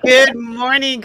Good morning,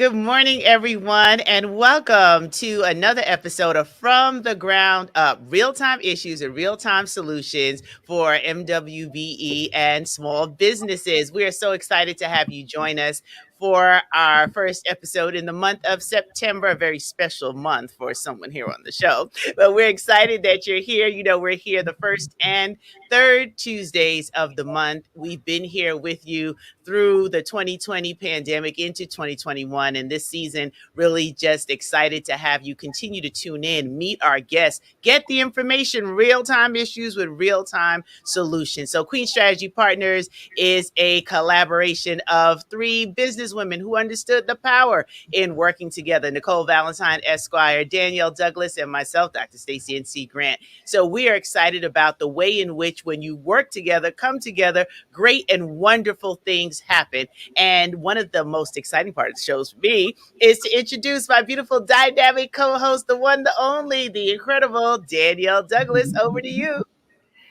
everyone, and welcome to another episode of From the Ground Up Real Time Issues and Real Time Solutions for MWBE and small businesses. We are so excited to have you join us for our first episode in the month of September, a very special month for someone here on the show. But we're excited that you're here. You know, we're here the first and third Tuesdays of the month. We've been here with you through the 2020 pandemic into 2021. And this season, really just excited to have you continue to tune in, meet our guests, get the information, real time issues with real time solutions. So, Queen Strategy Partners is a collaboration of three businesswomen who understood the power in working together: Nicole Valentine, Esquire, Danielle Douglas, and myself, Dr. Stacey N.C. Grant. So, we are excited about the way in which, when you work together, come together, great and wonderful things happen. And one of the most exciting parts of the shows for me is to introduce my beautiful dynamic co-host, the one, the only, the incredible Danielle Douglas. Over to you.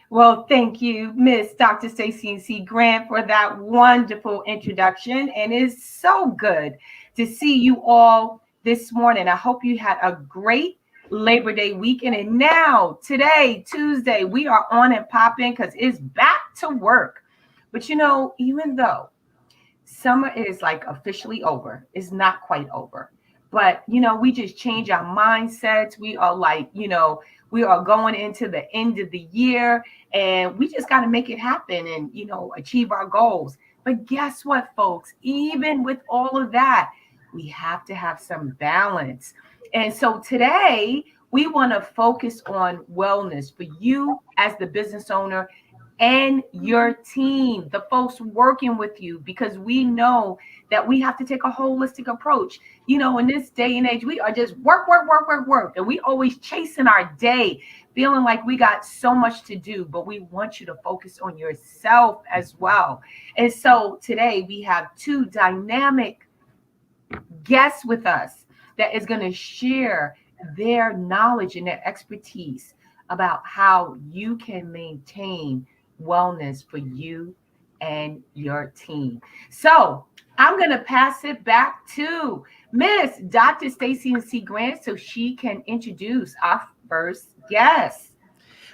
Well, thank you, Miss Dr. Stacey N.C. Grant, for that wonderful introduction. And it's so good to see you all this morning. I hope you had a great Labor Day weekend. And now, today, Tuesday, we are on and popping because it's back to work. But even though summer is like officially over, it's not quite over. But we just change our mindsets. We are like, we are going into the end of the year and we just got to make it happen and, achieve our goals. But guess what, folks? Even with all of that, we have to have some balance. And so today we want to focus on wellness for you as the business owner and your team, the folks working with you, because we know that we have to take a holistic approach. In this day and age, we are just work, work, work, work, work. And we always chasing our day, feeling like we got so much to do, but we want you to focus on yourself as well. And so today we have two dynamic guests with us that is going to share their knowledge and their expertise about how you can maintain wellness for you and your team. So I'm going to pass it back to Miss Dr. Stacey N.C. Grant so she can introduce our first guest.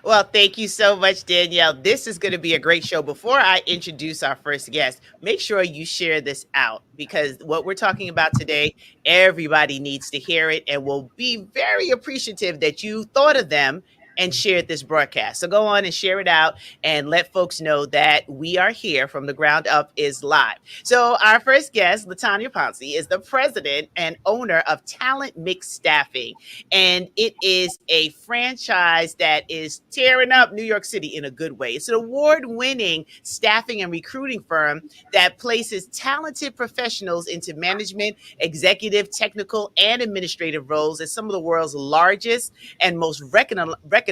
Well, thank you so much, Danielle. This is going to be a great show. Before I introduce our first guest, make sure you share this out, because what we're talking about today, everybody needs to hear it, and will be very appreciative that you thought of them and shared this broadcast. So go on and share it out and let folks know that we are here. From the Ground Up is live. So our first guest, Latanya Ponce, is the president and owner of Talent Mix Staffing. And it is a franchise that is tearing up New York City in a good way. It's an award-winning staffing and recruiting firm that places talented professionals into management, executive, technical, and administrative roles at some of the world's largest and most recognizable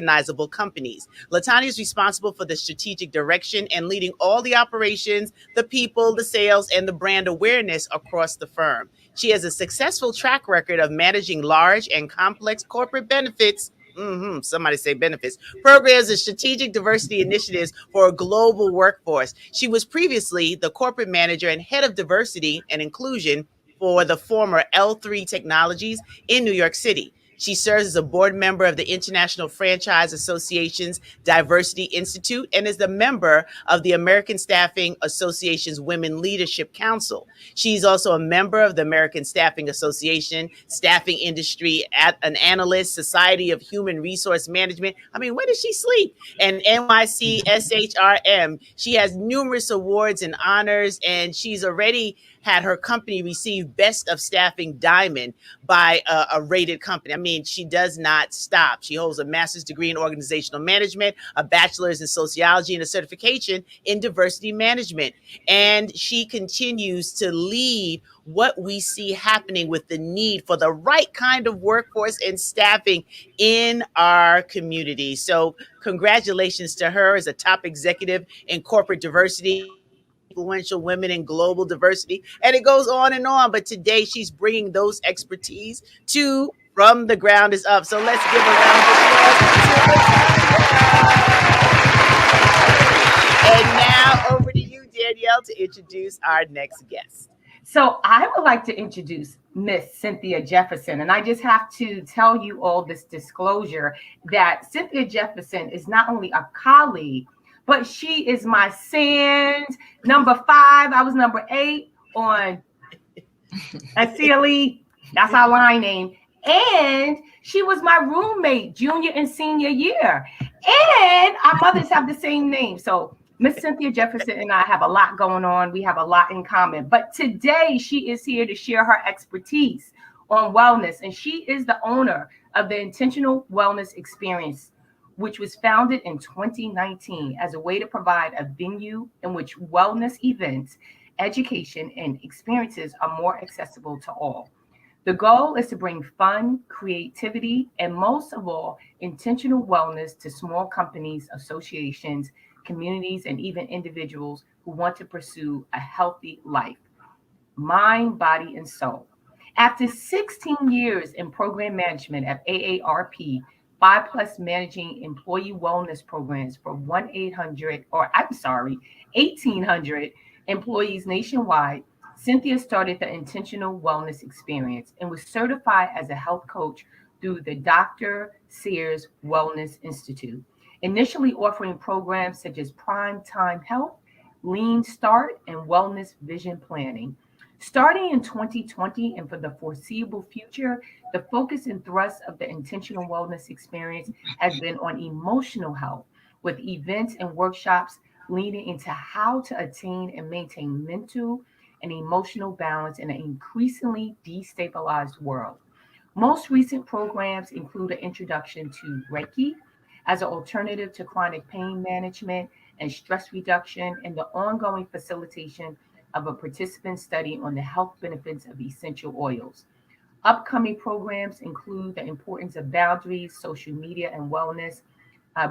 companies. Latanya is responsible for the strategic direction and leading all the operations, the people, the sales, and the brand awareness across the firm. She has a successful track record of managing large and complex corporate benefits. Somebody say benefits. Programs and strategic diversity initiatives for a global workforce. She was previously the corporate manager and head of diversity and inclusion for the former L3 Technologies in New York City. She serves as a board member of the International Franchise Association's Diversity Institute and is a member of the American Staffing Association's Women Leadership Council. She's also a member of the American Staffing Association, Staffing Industry, an analyst, Society of Human Resource Management. I mean, where does she sleep? And NYC SHRM. She has numerous awards and honors, and she's already had her company receive Best of Staffing Diamond by a rated company. I mean, she does not stop. She holds a master's degree in organizational management, a bachelor's in sociology, and a certification in diversity management. And she continues to lead what we see happening with the need for the right kind of workforce and staffing in our community. So congratulations to her as a top executive in corporate diversity, influential women in global diversity, and it goes on and on. But today she's bringing those expertise to From the Ground is Up. So let's give a round of applause to Latanya. And now over to you, Danielle, to introduce our next guest. So I would like to introduce Miss Cynthia Jefferson. And I just have to tell you all this disclosure that Cynthia Jefferson is not only a colleague, but she is my SANS number 5. I was number 8 on a CLE. That's our line name. And she was my roommate junior and senior year. And our mothers have the same name. So Miss Cynthia Jefferson and I have a lot going on. We have a lot in common. But today she is here to share her expertise on wellness. And she is the owner of the Intentional Wellness Experience, which was founded in 2019 as a way to provide a venue in which wellness events, education, and experiences are more accessible to all. The goal is to bring fun, creativity, and most of all, intentional wellness to small companies, associations, communities, and even individuals who want to pursue a healthy life, mind, body, and soul. After 16 years in program management at AARP, 5+ managing employee wellness programs for 1-800 employees nationwide, Cynthia started the Intentional Wellness Experience and was certified as a health coach through the Dr. Sears Wellness Institute, initially offering programs such as Prime Time Health, Lean Start, and Wellness Vision Planning. Starting in 2020 and for the foreseeable future, the focus and thrust of the Intentional Wellness Experience has been on emotional health, with events and workshops leading into how to attain and maintain mental and emotional balance in an increasingly destabilized world. Most recent programs include an introduction to Reiki as an alternative to chronic pain management and stress reduction, and the ongoing facilitation of a participant study on the health benefits of essential oils. Upcoming programs include the importance of boundaries, social media and wellness,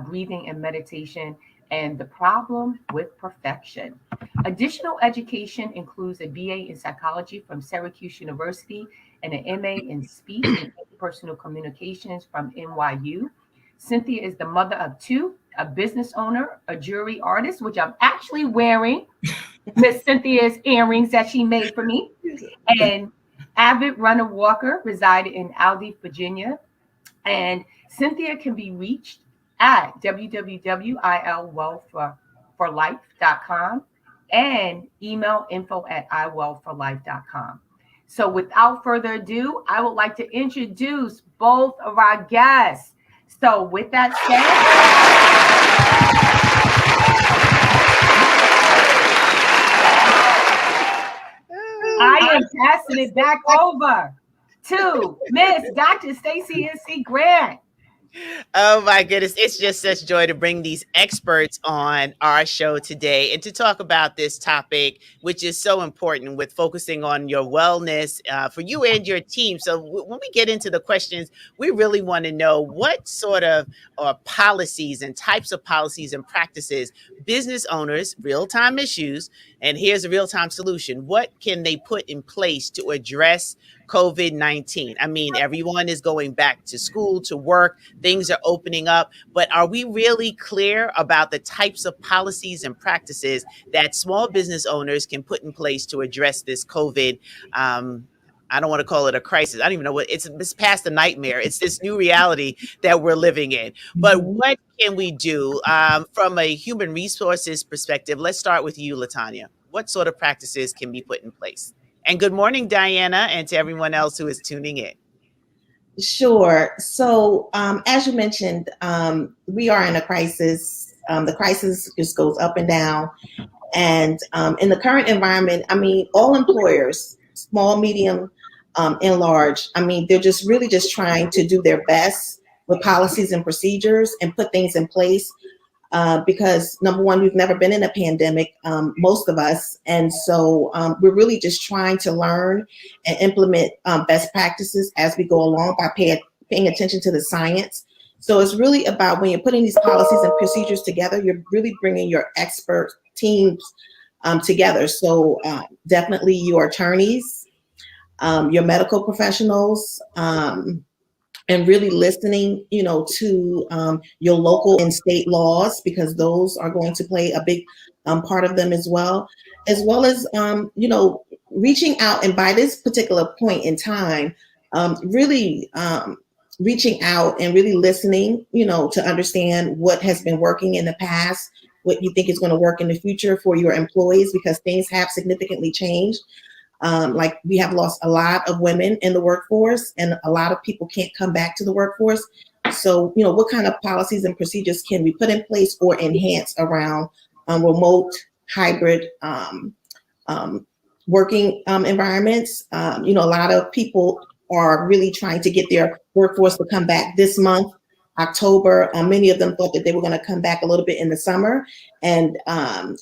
breathing and meditation, and the problem with perfection. Additional education includes a BA in psychology from Syracuse University and an MA in speech and interpersonal communications from NYU. Cynthia is the mother of 2, a business owner, a jewelry artist, which I'm actually wearing Miss Cynthia's earrings that she made for me, and avid runner walker resided in Aldie, Virginia. And Cynthia can be reached at www.ilwellforlife.com and email info@iwellforlife.com. So without further ado, I would like to introduce both of our guests. So with that said, I am passing it back over to Miss Dr. Stacey N.C. Grant. Oh my goodness. It's just such joy to bring these experts on our show today and to talk about this topic, which is so important with focusing on your wellness for you and your team. So when we get into the questions, we really want to know what sort of policies and types of policies and practices business owners, real-time issues, and here's a real-time solution. What can they put in place to address COVID-19? I mean, everyone is going back to school, to work, things are opening up, but are we really clear about the types of policies and practices that small business owners can put in place to address this COVID? I don't want to call it a crisis. I don't even know what it's past the nightmare. It's this new reality that we're living in. But what can we do from a human resources perspective? Let's start with you, Latanya. What sort of practices can be put in place? And good morning, Diana, and to everyone else who is tuning in. Sure. So, as you mentioned, we are in a crisis. The crisis just goes up and down. And in the current environment, I mean, all employers, small, medium, and large, I mean, they're just really just trying to do their best with policies and procedures and put things in place. Because number one, we've never been in a pandemic, most of us. And so we're really just trying to learn and implement best practices as we go along by paying attention to the science. So it's really about when you're putting these policies and procedures together, you're really bringing your expert teams together. So definitely your attorneys, your medical professionals, and really listening, to your local and state laws, because those are going to play a big part of them, as well as, reaching out. And by this particular point in time, really reaching out and really listening, to understand what has been working in the past, what you think is going to work in the future for your employees, because things have significantly changed. Like, we have lost a lot of women in the workforce, and a lot of people can't come back to the workforce. So, what kind of policies and procedures can we put in place or enhance around remote, hybrid working environments? A lot of people are really trying to get their workforce to come back this month, October. Many of them thought that they were going to come back a little bit in the summer. And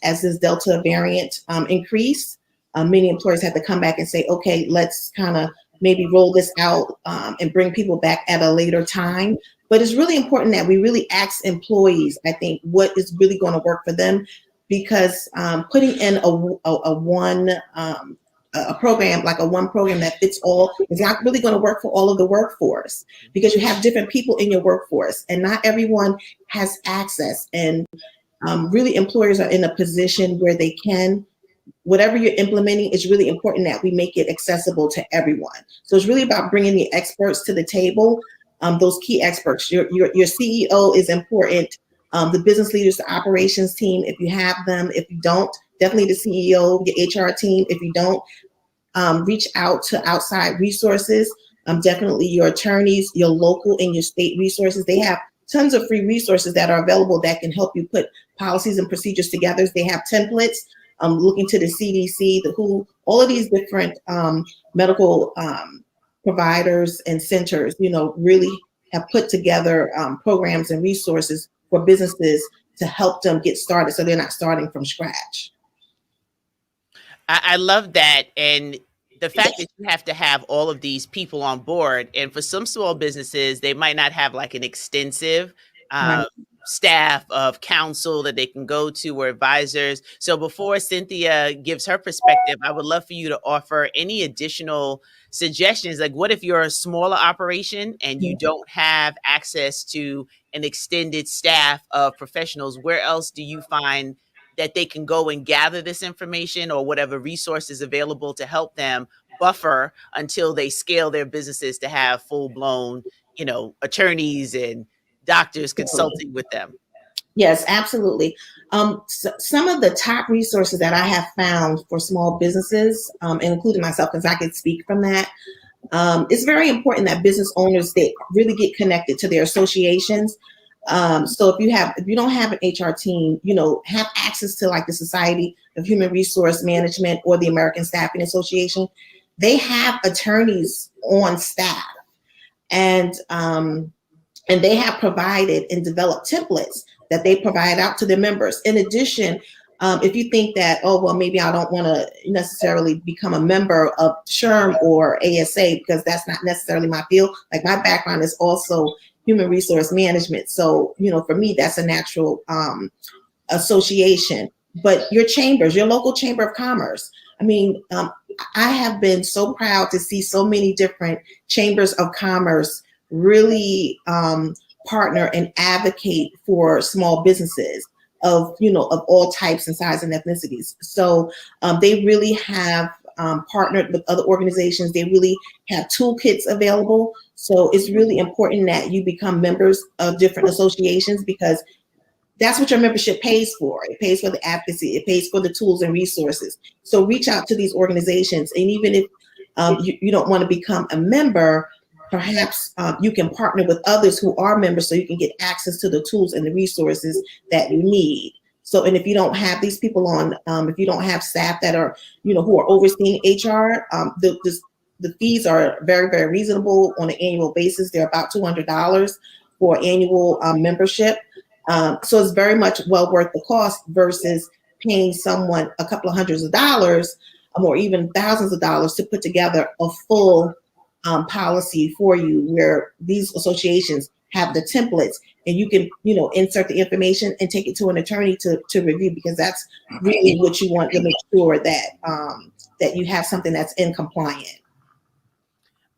as this Delta variant increased, many employers had to come back and say, okay, let's kind of maybe roll this out and bring people back at a later time. But it's really important that we really ask employees, I think, what is really going to work for them, because putting in a program, like a one program that fits all, is not really going to work for all of the workforce, because you have different people in your workforce and not everyone has access. And really, employers are in a position where they can, whatever you're implementing, it's really important that we make it accessible to everyone. So it's really about bringing the experts to the table, those key experts. Your CEO is important. The business leaders, the operations team, if you have them. If you don't, definitely the CEO, your HR team. If you don't, reach out to outside resources. Definitely your attorneys, your local and your state resources. They have tons of free resources that are available that can help you put policies and procedures together. They have templates. Looking to the CDC, the WHO, all of these different medical providers and centers, really have put together programs and resources for businesses to help them get started, so they're not starting from scratch. I love that. And the fact that you have to have all of these people on board. And for some small businesses, they might not have like an extensive Right. staff of counsel that they can go to, or advisors. So before Cynthia gives her perspective, I would love for you to offer any additional suggestions. Like, what if you're a smaller operation and you don't have access to an extended staff of professionals? Where else do you find that they can go and gather this information, or whatever resources available to help them buffer until they scale their businesses to have full blown, attorneys and doctors consulting with them? Yes, absolutely. Some of the top resources that I have found for small businesses, and including myself, because I could speak from that, it's very important that business owners, they really get connected to their associations. So if you don't have an HR team, have access to like the Society of Human Resource Management or the American Staffing Association. They have attorneys on staff, and they have provided and developed templates that they provide out to their members. In addition, if you think that, oh, well, maybe I don't want to necessarily become a member of SHRM or ASA, because that's not necessarily my field. Like, my background is also human resource management. So, for me, that's a natural association. But your chambers, your local chamber of commerce. I mean, I have been so proud to see so many different chambers of commerce really partner and advocate for small businesses of all types and sizes and ethnicities. So they really have partnered with other organizations. They really have toolkits available. So it's really important that you become members of different associations, because that's what your membership pays for. It pays for the advocacy. It pays for the tools and resources. So reach out to these organizations. And even if you don't want to become a member, perhaps you can partner with others who are members, so you can get access to the tools and the resources that you need. So, and if you don't have these people on, if you don't have staff that are, who are overseeing HR, the fees are very, very reasonable on an annual basis. They're about $200 for annual membership. So it's very much well worth the cost versus paying someone a couple of hundreds of dollars or even thousands of dollars to put together a full policy for you, where these associations have the templates and you can, insert the information and take it to an attorney to review, because that's really what you want to make sure that that you have something that's in compliant.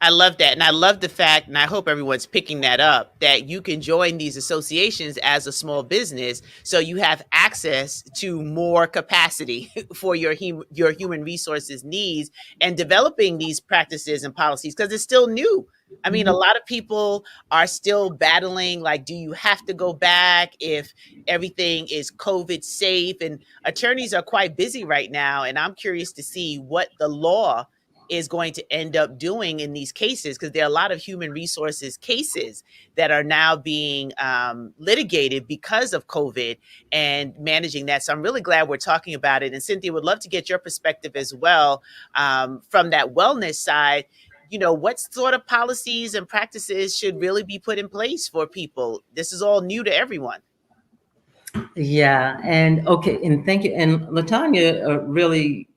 I love that. And I love the fact, and I hope everyone's picking that up, that you can join these associations as a small business. So you have access to more capacity for your human resources needs and developing these practices and policies because it's still new. I mean, a lot of people are still battling like, do you have to go back if everything is COVID safe? And attorneys are quite busy right now. And I'm curious to see what the law is going to end up doing in these cases because there are a lot of human resources cases that are now being litigated because of COVID and managing that. So I'm really glad we're talking about it. And Cynthia, would love to get your perspective as well from that wellness side. You know, what sort of policies and practices should really be put in place for people? This is all new to everyone. Yeah, and okay, and thank you. And Latanya really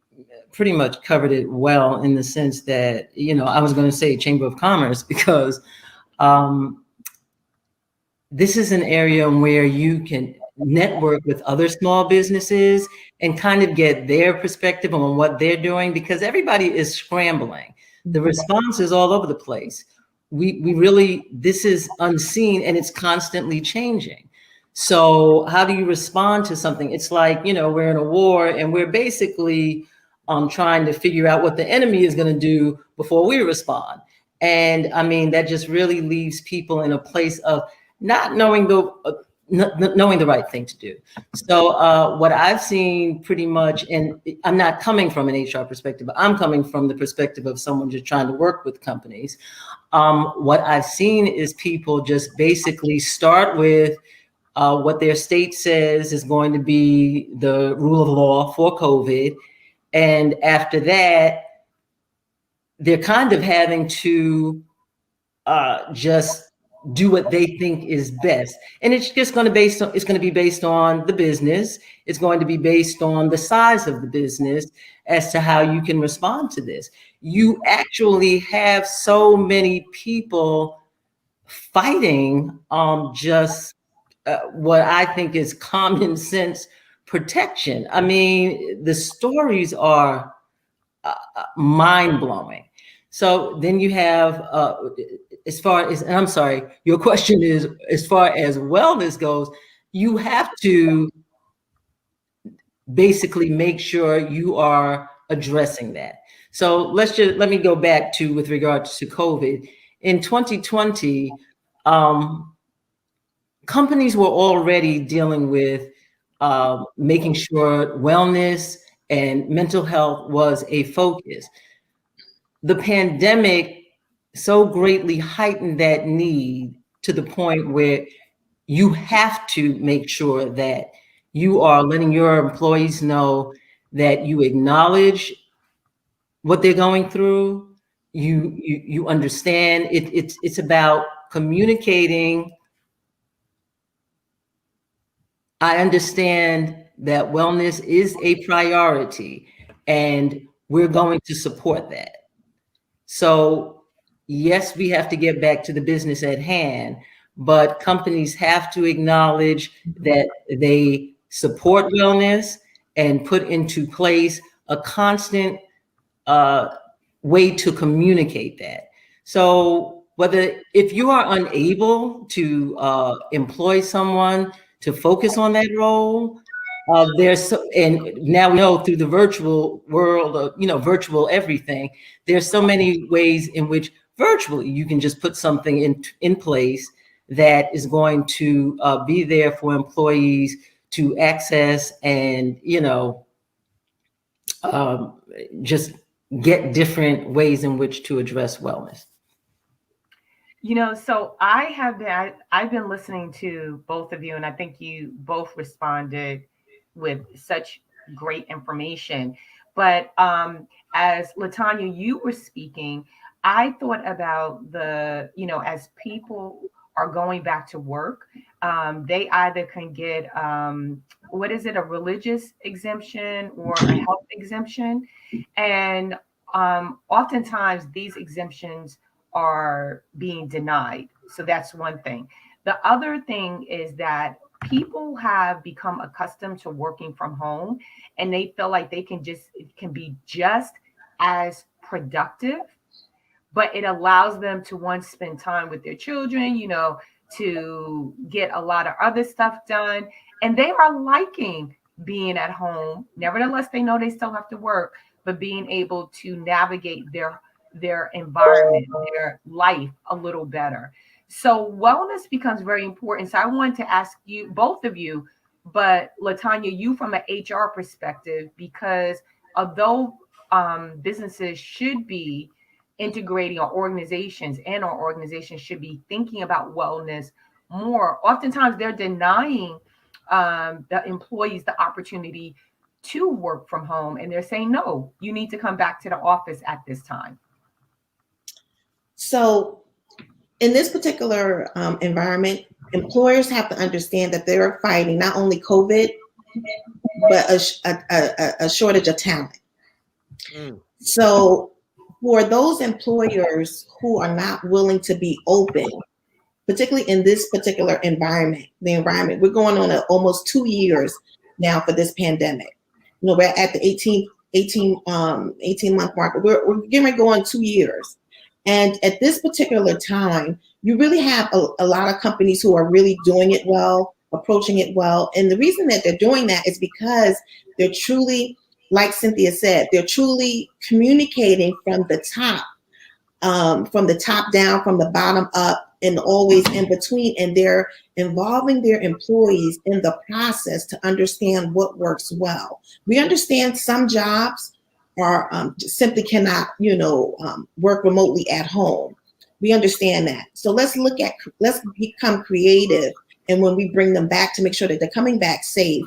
pretty much covered it well in the sense that, I was going to say Chamber of Commerce because um, this is an area where you can network with other small businesses and kind of get their perspective on what they're doing because everybody is scrambling. The response is all over the place. We really, this is unseen and it's constantly changing. So how do you respond to something? It's like, we're in a war and we're basically trying to figure out what the enemy is going to do before we respond. And I mean, that just really leaves people in a place of not knowing knowing the right thing to do. So what I've seen pretty much, and I'm not coming from an HR perspective, but I'm coming from the perspective of someone just trying to work with companies. What I've seen is people just basically start with what their state says is going to be the rule of law for COVID. And after that, they're kind of having to just do what they think is best. And it's just going to be based on the business. It's going to be based on the size of the business as to how you can respond to this. You actually have so many people fighting just what I think is common sense protection. I mean, the stories are mind blowing. So then you have, as far as, and I'm sorry, your question is, as far as wellness goes, you have to basically make sure you are addressing that. So let me go back to, with regards to COVID. In 2020, companies were already dealing with making sure wellness and mental health was a focus. The pandemic so greatly heightened that need to the point where you have to make sure that you are letting your employees know that you acknowledge what they're going through. You understand it. It's about communicating. I understand that wellness is a priority and we're going to support that. So yes, we have to get back to the business at hand, but companies have to acknowledge that they support wellness and put into place a constant way to communicate that. So if you are unable to employ someone to focus on that role, and now we know through the virtual world of, virtual everything, there's so many ways in which virtually you can just put something in place that is going to be there for employees to access and, just get different ways in which to address wellness. So I've been listening to both of you, and I think you both responded with such great information. But as Latanya, you were speaking, I thought about as people are going back to work, they either can get what is it, a religious exemption or a health exemption, and oftentimes these exemptions are being denied. So that's one thing. The other thing is that people have become accustomed to working from home and they feel like they can be just as productive, but it allows them to once spend time with their children, you know, to get a lot of other stuff done. And they are liking being at home. Nevertheless, they know they still have to work, but being able to navigate their environment, their life a little better. So wellness becomes very important. So I wanted to ask you, both of you, but Latanya, you from an HR perspective, because although businesses should be integrating, our organizations and our organizations should be thinking about wellness more, oftentimes they're denying the employees the opportunity to work from home, and they're saying, no, you need to come back to the office at this time. So in this particular environment, employers have to understand that they're fighting not only COVID, but a shortage of talent. Mm. So for those employers who are not willing to be open, particularly in this particular environment, the environment, we're going on almost 2 years now for this pandemic. You know, we're at the 18 month mark. We're getting ready to go on 2 years. And at this particular time, you really have a lot of companies who are really doing it well, approaching it well. And the reason that they're doing that is because they're truly, like Cynthia said, they're truly communicating from the top down, from the bottom up, and always in between. And they're involving their employees in the process to understand what works well. We understand some jobs are simply cannot, work remotely at home. We understand that. So let's become creative. And when we bring them back, to make sure that they're coming back safe,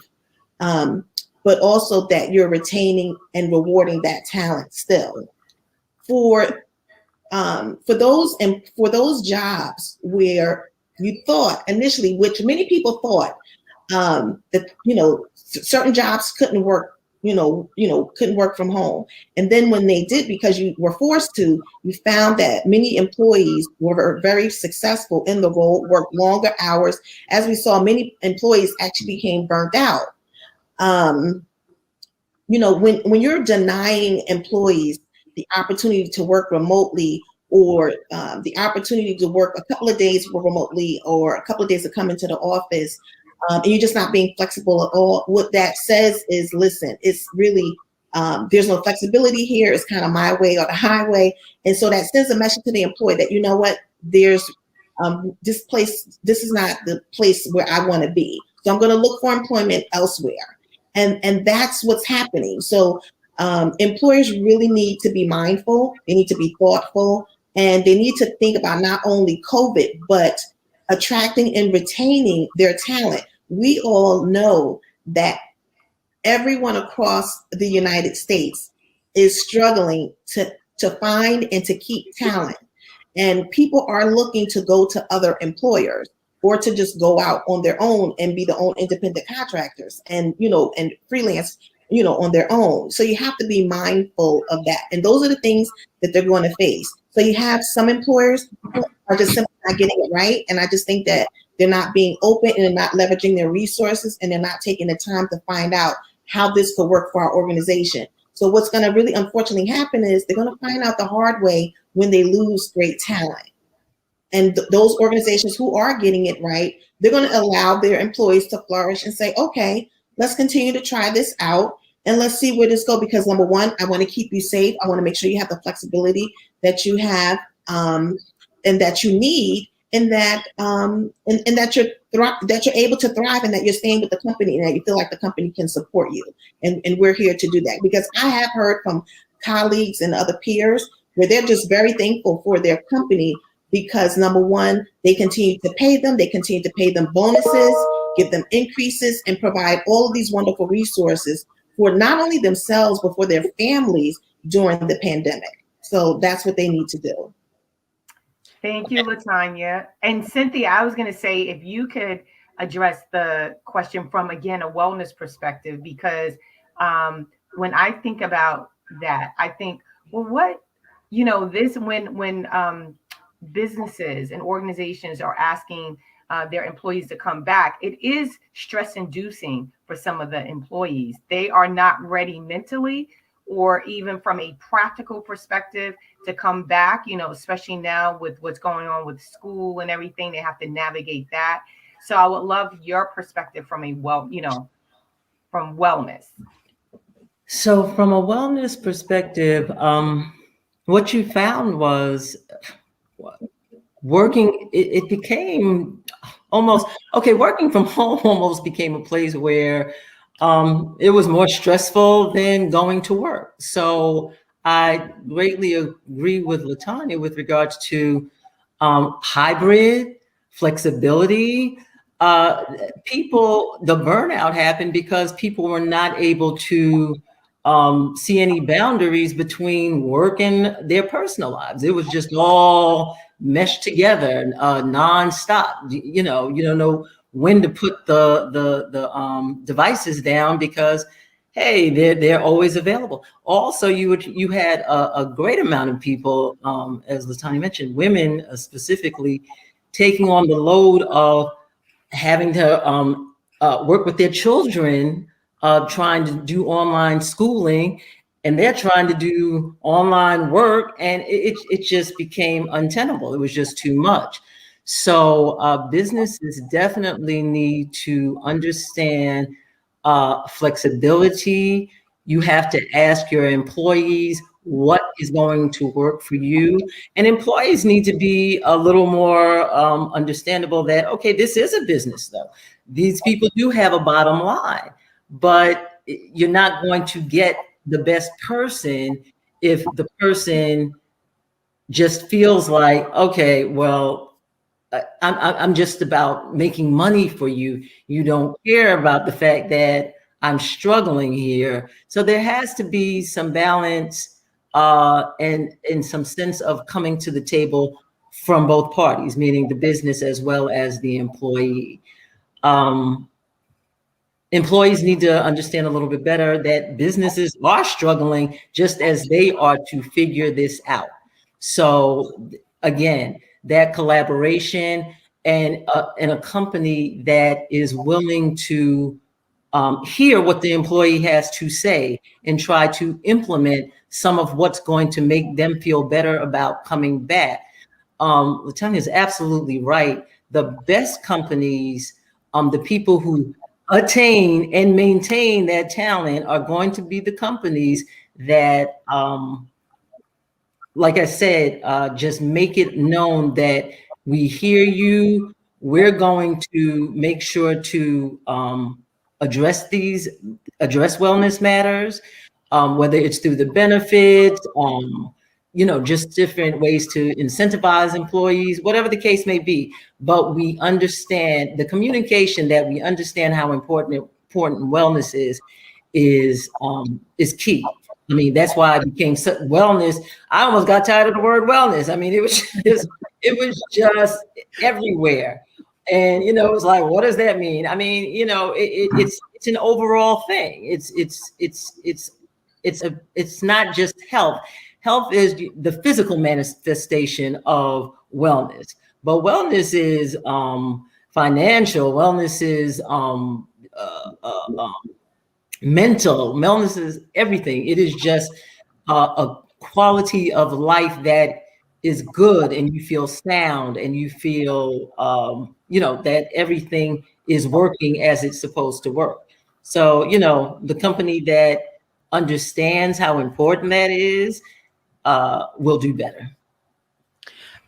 but also that you're retaining and rewarding that talent still. For those jobs where you thought initially, which many people thought, that certain jobs couldn't work, couldn't work from home. And then when they did, because you were forced to, you found that many employees were very successful in the role, worked longer hours. As we saw, many employees actually became burnt out. When you're denying employees the opportunity to work remotely, or the opportunity to work a couple of days remotely, or a couple of days to come into the office, and you're just not being flexible at all, what that says is, listen, it's really, there's no flexibility here. It's kind of my way or the highway. And so that sends a message to the employee that, you know what, there's this is not the place where I want to be. So I'm going to look for employment elsewhere. And that's what's happening. So employers really need to be mindful. They need to be thoughtful, and they need to think about not only COVID, but attracting and retaining their talent. We all know that everyone across the United States is struggling to find and to keep talent. And people are looking to go to other employers, or to just go out on their own and be their own independent contractors and freelance, on their own. So you have to be mindful of that. And those are the things that they're going to face. So you have some employers who are just simply not getting it right. And I just think that they're not being open, and they're not leveraging their resources, and they're not taking the time to find out how this could work for our organization. So what's going to really unfortunately happen is they're going to find out the hard way when they lose great talent. And those organizations who are getting it right, they're going to allow their employees to flourish and say, okay, let's continue to try this out, and let's see where this goes. Because number one, I want to keep you safe. I want to make sure you have the flexibility that you have, and that you need, and that that you're able to thrive, and that you're staying with the company, and that you feel like the company can support you. And we're here to do that, because I have heard from colleagues and other peers where they're just very thankful for their company, because number one, they continue to pay them bonuses, give them increases, and provide all of these wonderful resources for not only themselves, but for their families during the pandemic. So that's what they need to do. Thank you, Latanya. And Cynthia, I was going to say, if you could address the question from, again, a wellness perspective, because when I think about that, I think, well, what, when businesses and organizations are asking their employees to come back, it is stress inducing for some of the employees. They are not ready mentally or even from a practical perspective to come back, especially now with what's going on with school and everything, they have to navigate that. So I would love your perspective from from wellness. So, from a wellness perspective, what you found was working, it became almost okay. Working from home almost became a place where it was more stressful than going to work. So, I greatly agree with Latanya with regards to hybrid flexibility. Uh, the burnout happened because people were not able to see any boundaries between work and their personal lives. It was just all meshed together, nonstop. You don't know when to put the devices down because hey, they're always available. Also, you had a great amount of people, as Latanya mentioned, women specifically, taking on the load of having to work with their children, trying to do online schooling, and they're trying to do online work, and it just became untenable. It was just too much. So businesses definitely need to understand flexibility. You have to ask your employees what is going to work for you. And employees need to be a little more understandable that, okay, this is a business though. These people do have a bottom line, but you're not going to get the best person if the person just feels like, okay, well, I'm just about making money for you. You don't care about the fact that I'm struggling here. So there has to be some balance and some sense of coming to the table from both parties, meaning the business as well as the employee. Um, Employees need to understand a little bit better that businesses are struggling just as they are to figure this out. So again, that collaboration and a company that is willing to hear what the employee has to say and try to implement some of what's going to make them feel better about coming back. Latanya is absolutely right. The best companies, the people who attain and maintain that talent are going to be the companies that, like I said, just make it known that we hear you. We're going to make sure to address wellness matters, whether it's through the benefits, just different ways to incentivize employees, whatever the case may be. But we understand the communication, that we understand how important wellness is key. I mean, that's why I became wellness. I almost got tired of the word wellness. I mean, it was just everywhere. And it was like, what does that mean? I mean, it's an overall thing. It's not just health. Health is the physical manifestation of wellness, but wellness is financial. Wellness is mental. Wellness is everything. It is just a quality of life that is good, and you feel sound, and you feel that everything is working as it's supposed to work. So the company that understands how important that is will do better.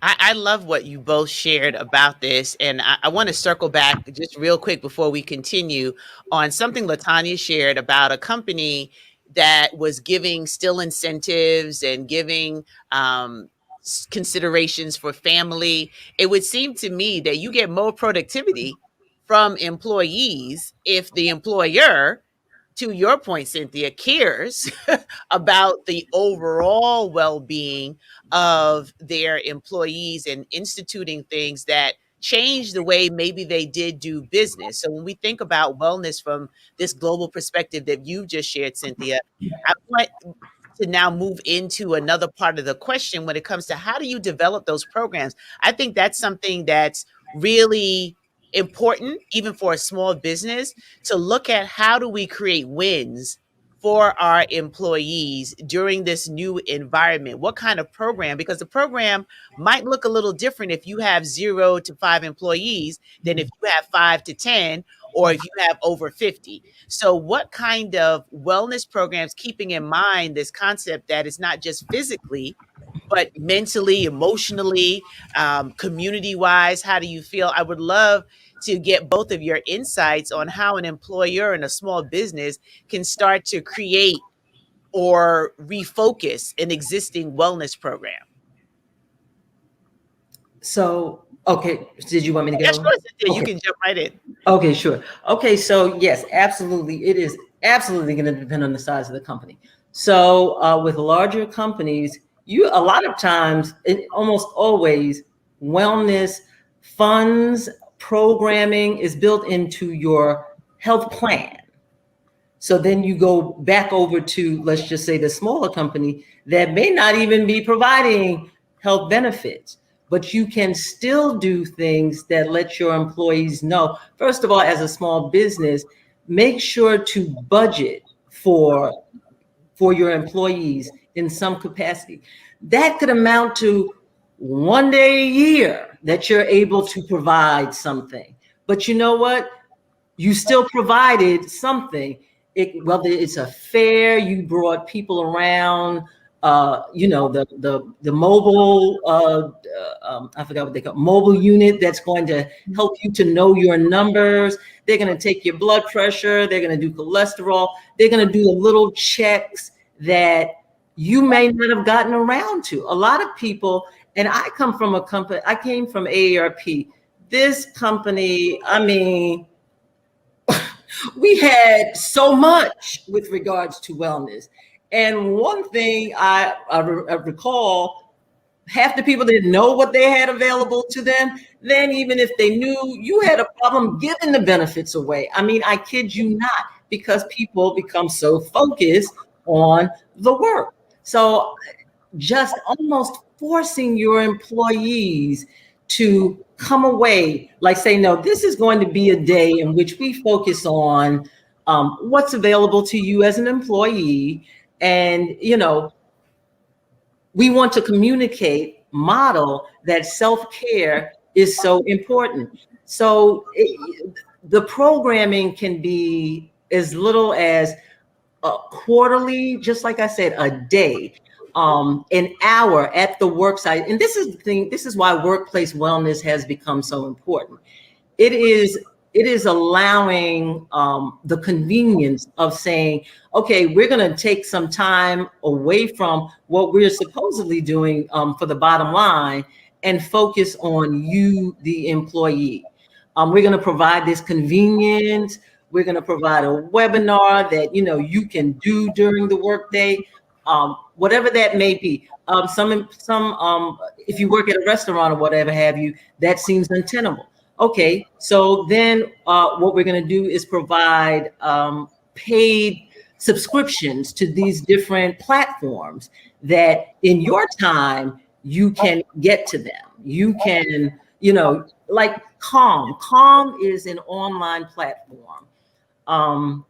I love what you both shared about this. And I want to circle back just real quick before we continue on something Latanya shared about a company that was giving still incentives and giving considerations for family. It would seem to me that you get more productivity from employees if the employer, to your point, Cynthia, cares about the overall well being of their employees and instituting things that change the way maybe they did do business. So when we think about wellness from this global perspective that you just shared, Cynthia, I want to now move into another part of the question when it comes to how do you develop those programs. I think that's something that's really important, even for a small business, to look at how do we create wins for our employees during this new environment? What kind of program? Because the program might look a little different if you have 0 to 5 employees than if you have 5 to 10 or if you have over 50. So what kind of wellness programs, keeping in mind this concept that it's not just physically, but mentally, emotionally, community wise, how do you feel? I would love to get both of your insights on how an employer and a small business can start to create or refocus an existing wellness program. So, okay, did you want me to Yeah, go? sure, Cynthia, you Okay. can jump right in. Okay, sure. Okay, so yes, absolutely. It is absolutely going to depend on the size of the company. So with larger companies, a lot of times, almost always, wellness funds programming is built into your health plan. So then you go back over to, let's just say, the smaller company that may not even be providing health benefits, but you can still do things that let your employees know. First of all, as a small business, make sure to budget for your employees in some capacity. That could amount to one day a year that you're able to provide something. But you know what? You still provided something. Whether it's a fair, you brought people around, the mobile, I forgot what they call it, mobile unit that's going to help you to know your numbers. They're going to take your blood pressure. They're going to do cholesterol. They're going to do the little checks that you may not have gotten around to. A lot of people, and I come from a company, I came from AARP. This company, I mean, we had so much with regards to wellness. And one thing I recall, half the people didn't know what they had available to them. Then even if they knew, you had a problem giving the benefits away. I mean, I kid you not, because people become so focused on the work. So just almost forcing your employees to come away, like say, no, this is going to be a day in which we focus on what's available to you as an employee. And, we want to communicate, model that self-care is so important. So the programming can be as little as quarterly, just like I said, a day, an hour at the work site. And this is the thing, this is why workplace wellness has become so important. It is allowing the convenience of saying, okay, we're going to take some time away from what we're supposedly doing for the bottom line and focus on you, the employee. We're going to provide this convenience. We're going to provide a webinar that you can do during the workday, whatever that may be. If you work at a restaurant or whatever have you, that seems untenable. Okay, so then what we're going to do is provide paid subscriptions to these different platforms that in your time you can get to them. You can, like Calm. Calm is an online platform on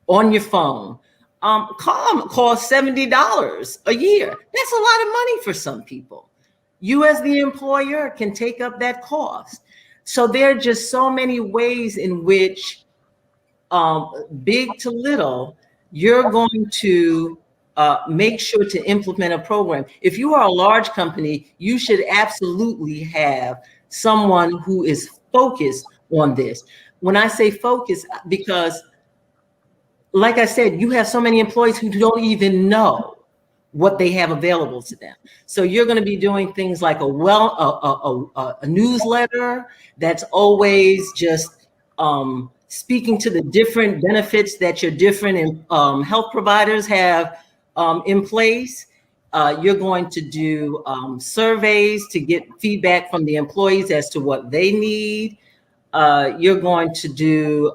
your phone. Calm costs $70 a year. That's a lot of money for some people. You as the employer can take up that cost. So there are just so many ways in which, big to little, you're going to make sure to implement a program. If you are a large company, you should absolutely have someone who is focused on this. When I say focus, because like I said, you have so many employees who don't even know what they have available to them. So you're going to be doing things like a newsletter that's always just speaking to the different benefits that your different health providers have in place. You're going to do surveys to get feedback from the employees as to what they need. You're going to do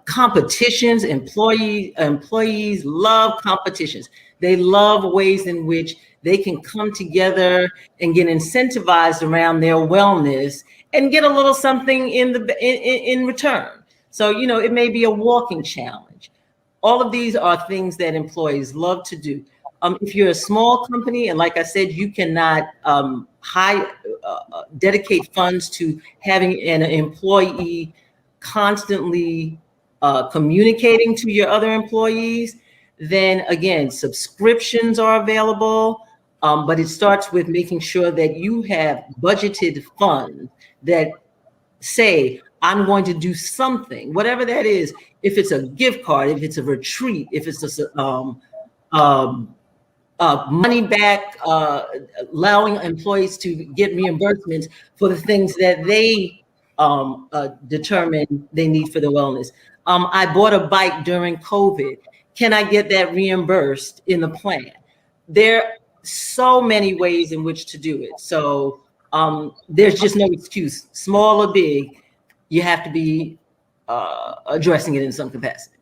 competitions. Employees love competitions. They love ways in which they can come together and get incentivized around their wellness and get a little something in return. So it may be a walking challenge. All of these are things that employees love to do. If you're a small company, and like I said, you cannot dedicate funds to having an employee constantly communicating to your other employees, then again, subscriptions are available. But it starts with making sure that you have budgeted funds that say, I'm going to do something, whatever that is. If it's a gift card, if it's a retreat, if it's money back, allowing employees to get reimbursements for the things that they determine they need for their wellness. I bought a bike during COVID. Can I get that reimbursed in the plan? There are so many ways in which to do it. So there's just no excuse, small or big. You have to be addressing it in some capacity.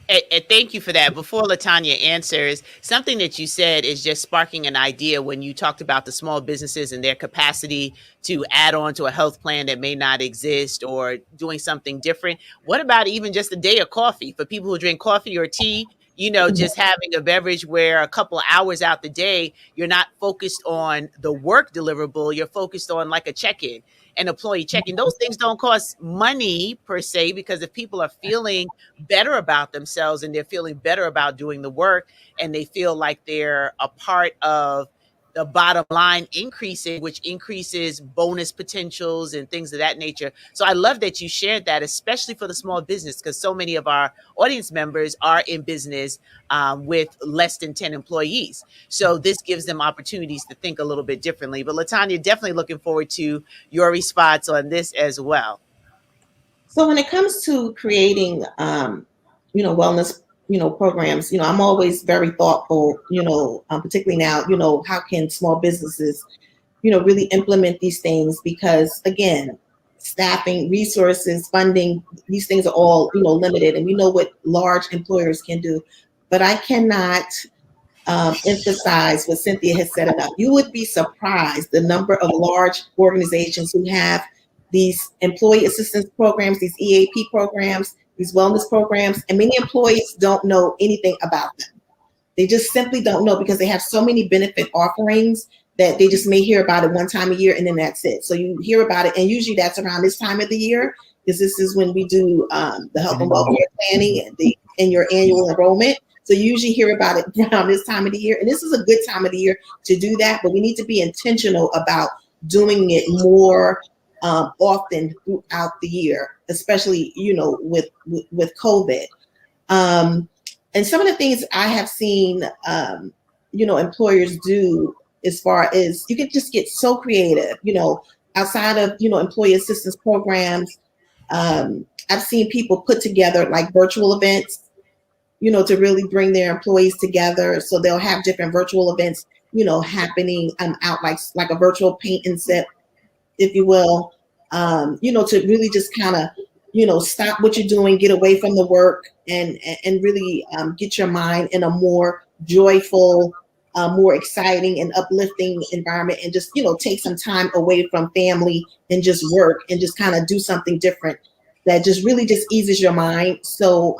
And thank you for that. Before LaTanya answers, something that you said is just sparking an idea when you talked about the small businesses and their capacity to add on to a health plan that may not exist or doing something different. What about even just a day of coffee for people who drink coffee or tea? Just having a beverage where a couple of hours out the day, you're not focused on the work deliverable, you're focused on like a check-in, an employee check-in. Those things don't cost money per se, because if people are feeling better about themselves and they're feeling better about doing the work and they feel like they're a part of the bottom line increasing, which increases bonus potentials and things of that nature. So I love that you shared that, especially for the small business, because so many of our audience members are in business with less than 10 employees. So this gives them opportunities to think a little bit differently. But LaTanya, definitely looking forward to your response on this as well. So when it comes to creating, wellness, programs, I'm always very thoughtful, particularly now, how can small businesses, really implement these things? Because again, staffing, resources, funding, these things are all, limited, and we know what large employers can do. But I cannot emphasize what Cynthia has said enough. You would be surprised the number of large organizations who have these employee assistance programs, these EAP programs, these wellness programs, and many employees don't know anything about them. They just simply don't know, because they have so many benefit offerings that they just may hear about it one time a year and then that's it. So you hear about it, and usually that's around this time of the year, because this is when we do the health and welfare planning and your annual enrollment. So you usually hear about it around this time of the year, and this is a good time of the year to do that, but we need to be intentional about doing it more often throughout the year, especially, with COVID. And some of the things I have seen, employers do, as far as you can just get so creative, outside of, employee assistance programs. I've seen people put together like virtual events, to really bring their employees together. So they'll have different virtual events, happening out like a virtual paint and sip, if you will, to really just kind of, stop what you're doing, get away from the work, and really get your mind in a more joyful, more exciting and uplifting environment, and just, take some time away from family and just work and just kind of do something different that just really just eases your mind. So,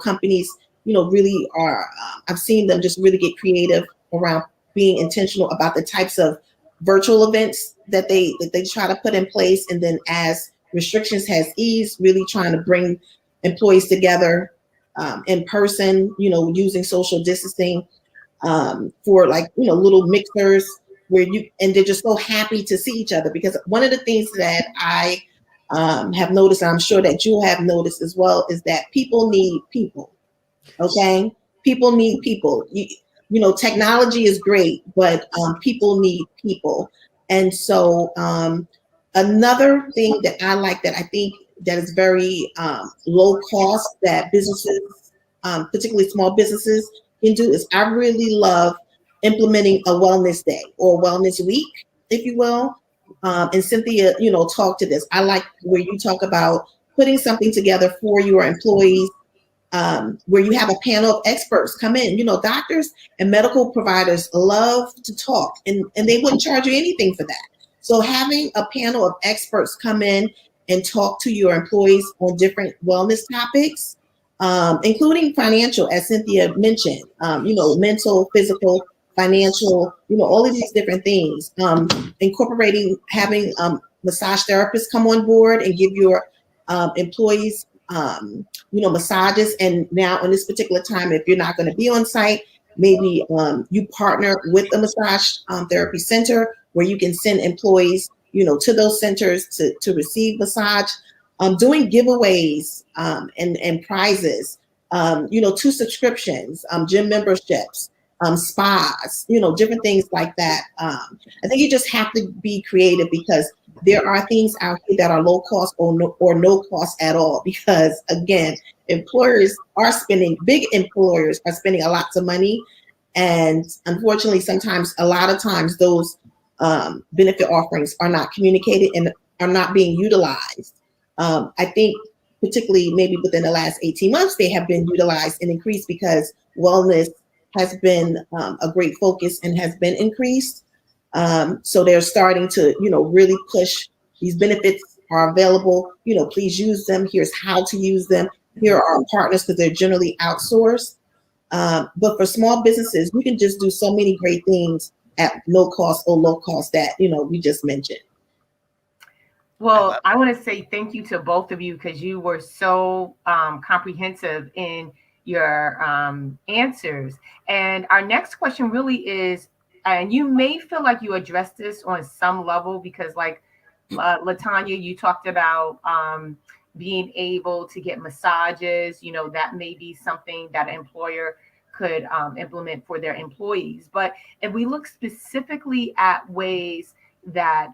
companies, really are, I've seen them just really get creative around being intentional about the types of virtual events that they try to put in place. And then as restrictions has eased, really trying to bring employees together in person, using social distancing for little mixers where and they're just so happy to see each other. Because one of the things that I have noticed, and I'm sure that you'll have noticed as well, is that people need people. Okay, people need people. Technology is great, but people need people. And so another thing that I like, that I think that is very low cost, that businesses, particularly small businesses, can do, is I really love implementing a wellness day or wellness week, if you will. And Cynthia, talk to this. I like where you talk about putting something together for your employees, where you have a panel of experts come in. Doctors and medical providers love to talk, and they wouldn't charge you anything for that. So having a panel of experts come in and talk to your employees on different wellness topics, including financial, as Cynthia mentioned, mental, physical, financial, all of these different things, incorporating having massage therapists come on board and give your employees, massages. And now in this particular time, if you're not going to be on site, maybe you partner with a massage therapy center where you can send employees, to those centers to receive massage, doing giveaways and prizes, to subscriptions, gym memberships, spas, different things like that. I think you just have to be creative because there are things out here that are low cost or no cost at all. Because again, big employers are spending a lot of money. And unfortunately, a lot of times those benefit offerings are not communicated and are not being utilized. I think particularly maybe within the last 18 months, they have been utilized and increased because wellness has been a great focus and has been increased. So they're starting to, really push these benefits are available. Please use them. Here's how to use them. Here are our partners because they're generally outsourced. But for small businesses, we can just do so many great things at no cost or low cost that, we just mentioned. Well, I want to say thank you to both of you because you were so comprehensive in your answers. And our next question really is, and you may feel like you addressed this on some level because like LaTanya, you talked about being able to get massages, that may be something that an employer could implement for their employees. But if we look specifically at ways that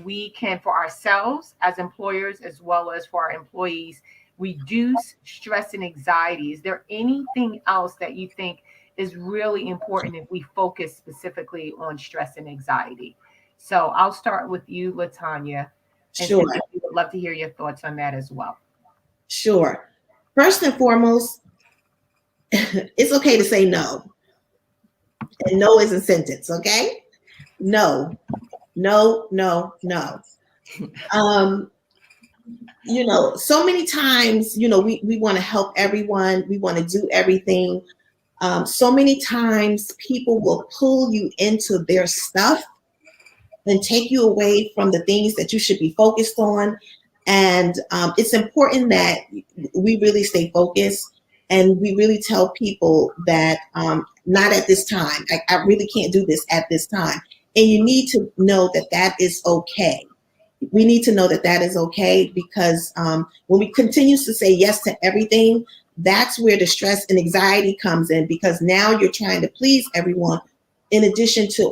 we can, for ourselves as employers, as well as for our employees, reduce stress and anxiety. Is there anything else that you think is really important if we focus specifically on stress and anxiety? So I'll start with you, LaTanya. And sure. We would love to hear your thoughts on that as well. Sure. First and foremost, it's okay to say no. And no is a sentence, okay? No. No, no, no. So many times, we want to help everyone. We want to do everything. So many times people will pull you into their stuff and take you away from the things that you should be focused on. And it's important that we really stay focused and we really tell people that not at this time. I really can't do this at this time. And you need to know that that is okay. We need to know that that is okay because when we continue to say yes to everything, that's where the stress and anxiety comes in because now you're trying to please everyone in addition to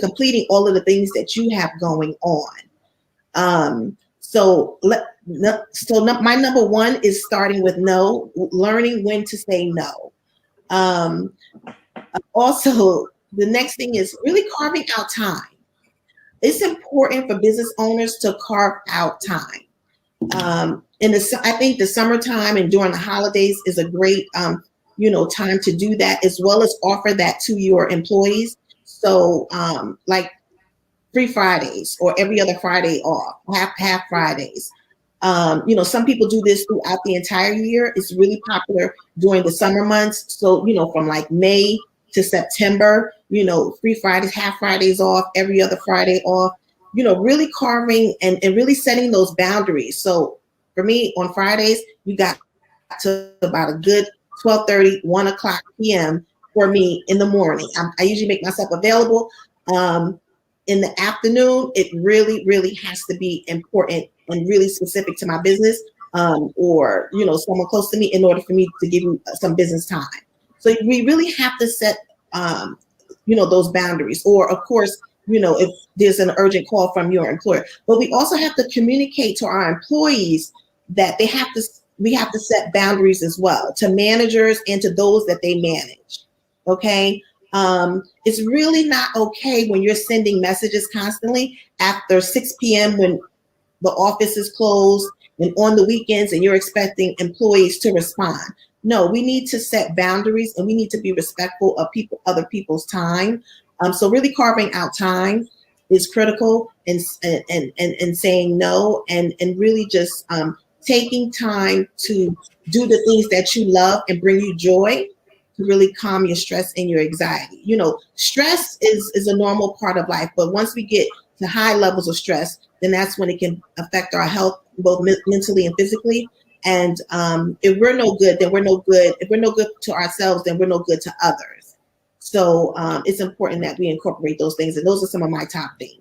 completing all of the things that you have going on. So my number one is starting with no, learning when to say no. Also, the next thing is really carving out time. It's important for business owners to carve out time. I think the summertime and during the holidays is a great, time to do that, as well as offer that to your employees. So, like free Fridays or every other Friday off, half Fridays. Some people do this throughout the entire year. It's really popular during the summer months. So, from like May to September, free Fridays, half Fridays off, every other Friday off, really carving and really setting those boundaries. So for me on Fridays, you got to about a good 12:30, 1 o'clock p.m. for me in the morning. I usually make myself available. In the afternoon, it really, really has to be important and really specific to my business or, someone close to me in order for me to give you some business time. So we really have to set, those boundaries. Or, of course, if there's an urgent call from your employer. But we also have to communicate to our employees that we have to set boundaries as well to managers and to those that they manage. Okay. It's really not okay when you're sending messages constantly after 6 p.m. when the office is closed and on the weekends and you're expecting employees to respond. No, we need to set boundaries and we need to be respectful of other people's time. So really carving out time is critical and saying no and really just taking time to do the things that you love and bring you joy to really calm your stress and your anxiety. You know, stress is a normal part of life, but once we get to high levels of stress, then that's when it can affect our health, both mentally and physically. And if we're no good, then we're no good. If we're no good to ourselves, then we're no good to others. So it's important that we incorporate those things. And those are some of my top things.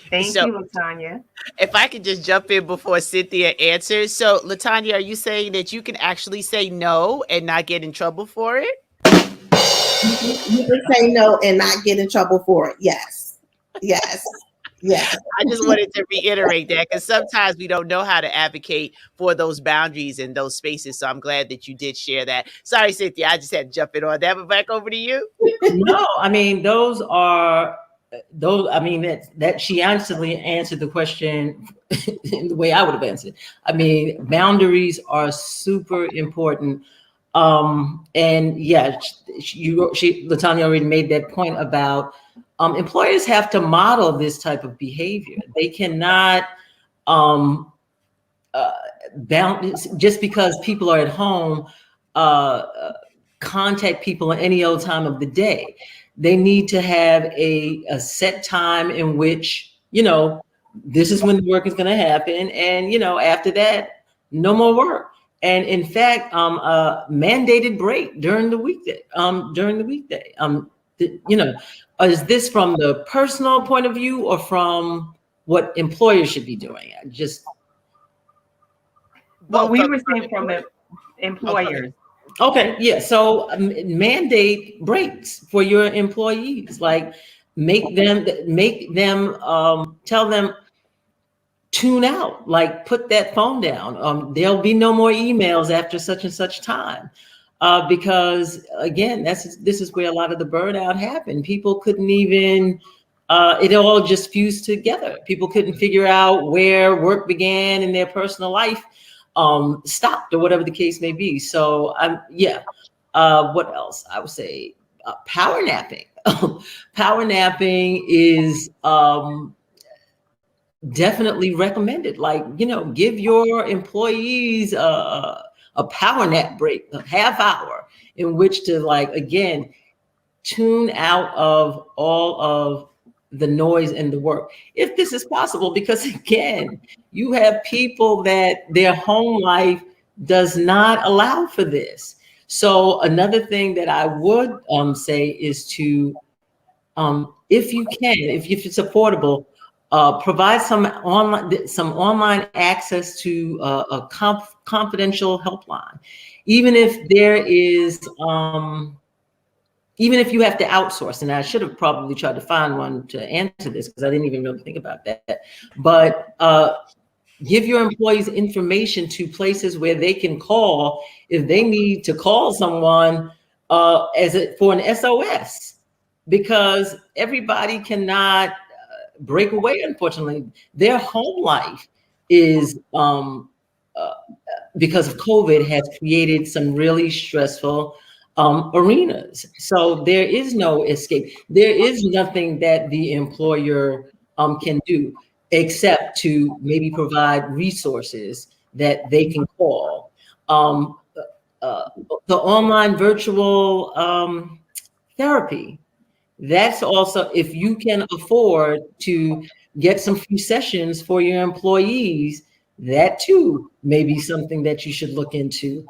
Thank So you, LaTanya. if I could just jump in before Cynthia answers. So LaTanya, are you saying that you can actually say no and not get in trouble for it? You can say no and not get in trouble for it. Yes. Yes. Yes. I just wanted to reiterate that because sometimes we don't know how to advocate for those boundaries in those spaces. So I'm glad that you did share that. Sorry, Cynthia, I just had to jump in on that. But back over to you. No, I mean those. I mean that she honestly answered the question in the way I would have answered. I mean, boundaries are super important. And yeah, Latanya already made that point about employers have to model this type of behavior. They cannot just because people are at home, contact people at any old time of the day. They need to have a set time in which, this is when the work is going to happen. And, after that, no more work. And in fact, a mandated break during the weekday, is this from the personal point of view or from what employers should be doing? Well, Both we of were them. saying from the employers. Okay, yeah. So mandate breaks for your employees. Like make them tell them tune out. Like put that phone down. There'll be no more emails after such and such time, because again, this is where a lot of the burnout happened. People couldn't even. It all just fused together. People couldn't figure out where work began in their personal life stopped or whatever the case may be. So what else? I would say power napping. Power napping is definitely recommended. Like, give your employees a power nap break, a half hour in which to again, tune out of all of the noise and the work, if this is possible, because again, you have people that their home life does not allow for this. So another thing that I would say is to, if you can, if it's affordable, provide some online access to a confidential helpline, even if there is. Even if you have to outsource, and I should have probably tried to find one to answer this because I didn't even really think about that. But give your employees information to places where they can call if they need to call someone for an SOS, because everybody cannot break away. Unfortunately, their home life is because of COVID has created some really stressful arenas. So there is no escape. There is nothing that the employer can do except to maybe provide resources that they can call. The online virtual therapy, that's also, if you can afford to get some free sessions for your employees, that too may be something that you should look into.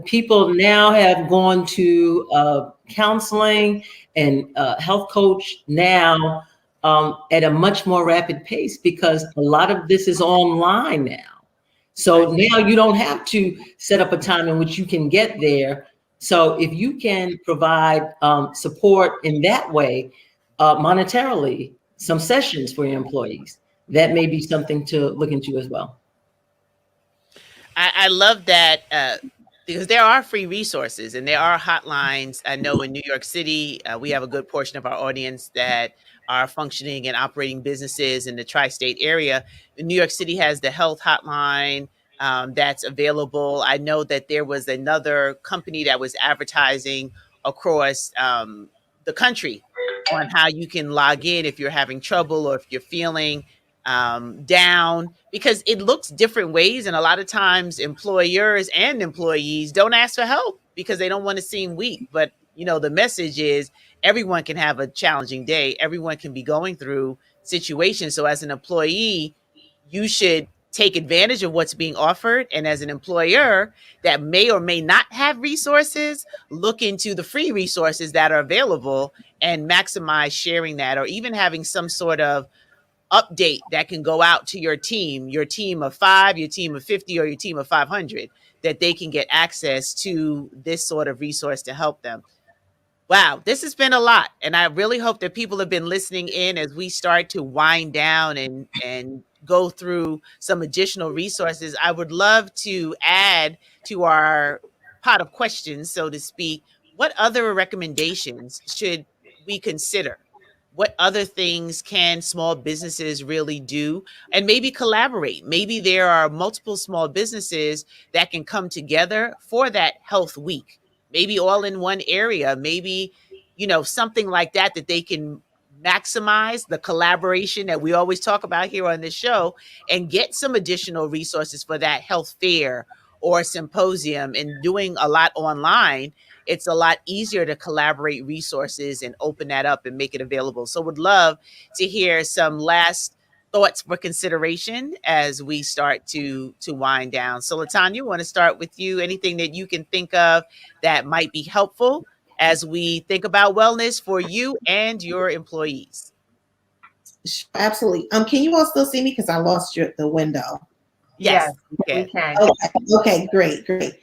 People now have gone to counseling and health coach now at a much more rapid pace because a lot of this is online now. So now you don't have to set up a time in which you can get there. So if you can provide support in that way, monetarily, some sessions for your employees, that may be something to look into as well. I love that because there are free resources and there are hotlines. I know in New York City, we have a good portion of our audience that are functioning and operating businesses in the tri-state area. New York City has the health hotline that's available. I know that there was another company that was advertising across the country on how you can log in if you're having trouble or if you're feeling down, because it looks different ways. And a lot of times employers and employees don't ask for help because they don't want to seem weak. But, the message is everyone can have a challenging day. Everyone can be going through situations. So as an employee, you should take advantage of what's being offered. And as an employer that may or may not have resources, look into the free resources that are available and maximize sharing that, or even having some sort of update that can go out to your team of 5, your team of 50, or your team of 500, that they can get access to this sort of resource to help them. Wow, this has been a lot, and I really hope that people have been listening in as we start to wind down and go through some additional resources. I would love to add to our pot of questions, so to speak. What other recommendations should we consider? What other things can small businesses really do? And maybe collaborate. Maybe there are multiple small businesses that can come together for that health week, maybe all in one area, maybe, something like that, that they can maximize the collaboration that we always talk about here on this show, and get some additional resources for that health fair or symposium. And doing a lot online, it's a lot easier to collaborate resources and open that up and make it available. So would love to hear some last thoughts for consideration as we start to wind down. So LaTanya, want to start with you. Anything that you can think of that might be helpful as we think about wellness for you and your employees? Absolutely. Can you all still see me? Because I lost the window. Yes, we can. Okay, great.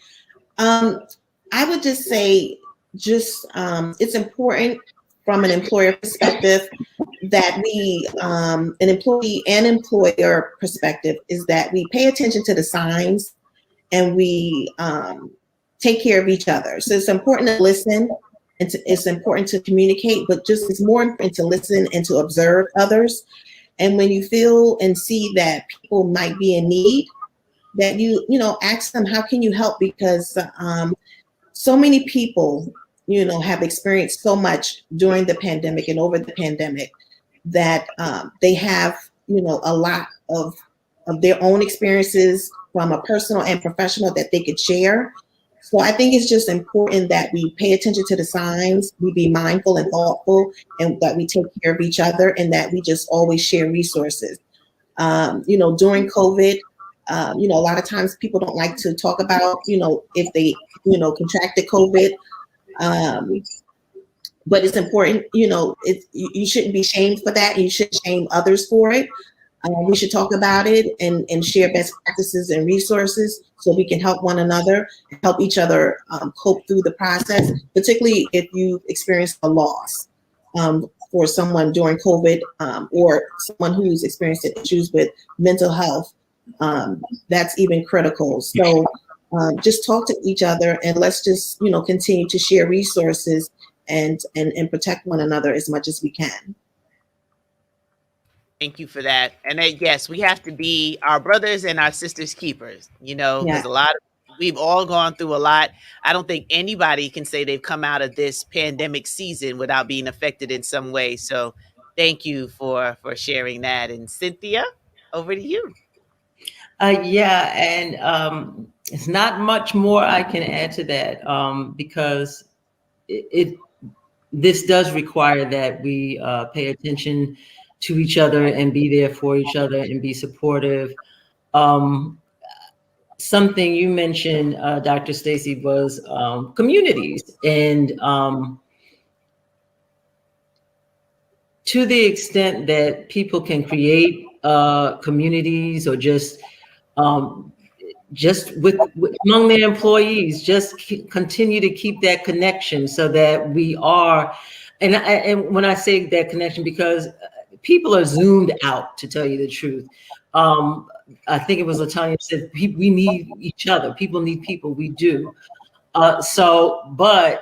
I would just say, it's important from an employer perspective that we, an employee and employer perspective, is that we pay attention to the signs and we take care of each other. So it's important to listen, and it's important to communicate, but it's more important to listen and to observe others. And when you feel and see that people might be in need, that you ask them, how can you help? Because so many people, have experienced so much during the pandemic and over the pandemic, that they have, a lot of their own experiences from a personal and professional that they could share. So I think it's just important that we pay attention to the signs, we be mindful and thoughtful, and that we take care of each other, and that we just always share resources. During COVID, a lot of times people don't like to talk about, if they, contracted COVID. But it's important, you shouldn't be shamed for that. You shouldn't shame others for it. We should talk about it and share best practices and resources so we can help one another, help each other cope through the process, particularly if you experience a loss for someone during COVID, or someone who's experiencing issues with mental health. That's even critical. So just talk to each other, and let's just, continue to share resources and protect one another as much as we can. Thank you for that. And yes, we have to be our brothers and our sisters keepers, because we've all gone through a lot. I don't think anybody can say they've come out of this pandemic season without being affected in some way. So thank you for sharing that. And Cynthia, over to you. Yeah, and it's not much more I can add to that, because this does require that we pay attention to each other and be there for each other and be supportive. Something you mentioned, Dr. Stacy, was communities, and to the extent that people can create communities, or just with among their employees, just continue to keep that connection, so that we are, and when I say that connection, because people are zoomed out, to tell you the truth. I think it was LaTanya said, we need each other. People need people. We do. But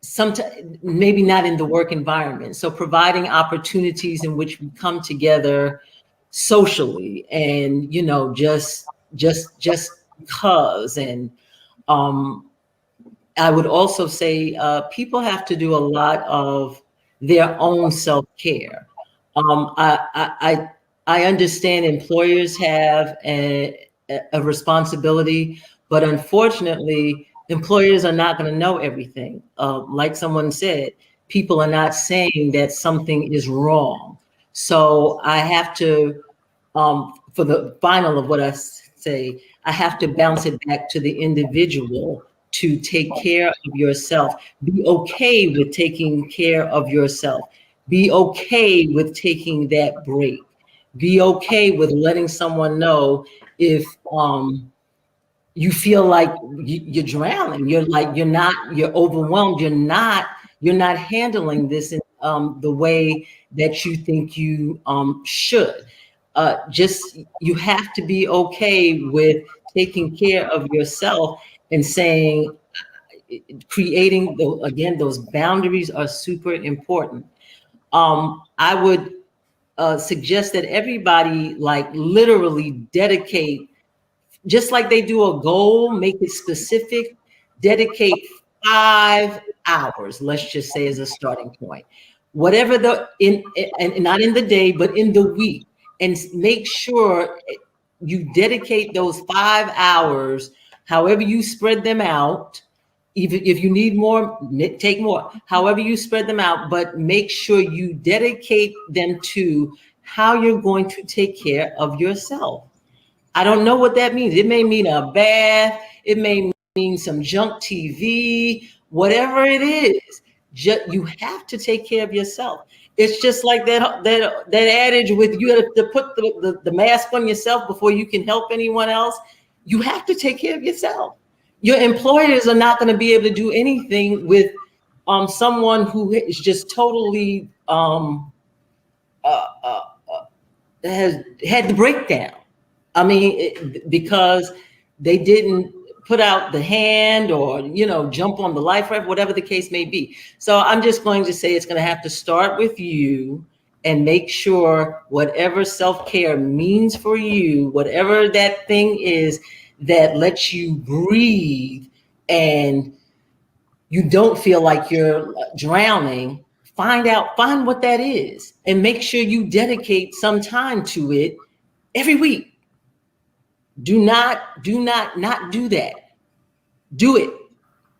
sometimes maybe not in the work environment. So providing opportunities in which we come together socially, and just because. And I would also say people have to do a lot of their own self-care. I I understand employers have a responsibility, but unfortunately, employers are not going to know everything. Like someone said, people are not saying that something is wrong. So I have to, for the final of what I say, I have to bounce it back to the individual to take care of yourself. Be okay with taking care of yourself. Be okay with taking that break. Be okay with letting someone know if you feel like you're drowning. You're overwhelmed. You're not handling this in the way that you think you should. Just you have to be okay with taking care of yourself and saying, creating again, those boundaries are super important. I would suggest that everybody like literally dedicate, just like they do a goal, make it specific, dedicate 5 hours, let's just say, as a starting point. Whatever and not in the day, but in the week. And make sure you dedicate those 5 hours, however you spread them out. Even if you need more, take more, however you spread them out, but make sure you dedicate them to how you're going to take care of yourself. I don't know what that means. It may mean a bath. It may mean some junk TV, whatever it is. You have to take care of yourself. It's just like that adage with you have to put the mask on yourself before you can help anyone else. You have to take care of yourself. Your employers are not going to be able to do anything with someone who is just totally has had the breakdown. I mean, because they didn't put out the hand or, jump on the life raft, whatever the case may be. So I'm just going to say it's going to have to start with you and make sure whatever self-care means for you, whatever that thing is that lets you breathe and you don't feel like you're drowning, find what that is and make sure you dedicate some time to it every week. Do not not do that. Do it.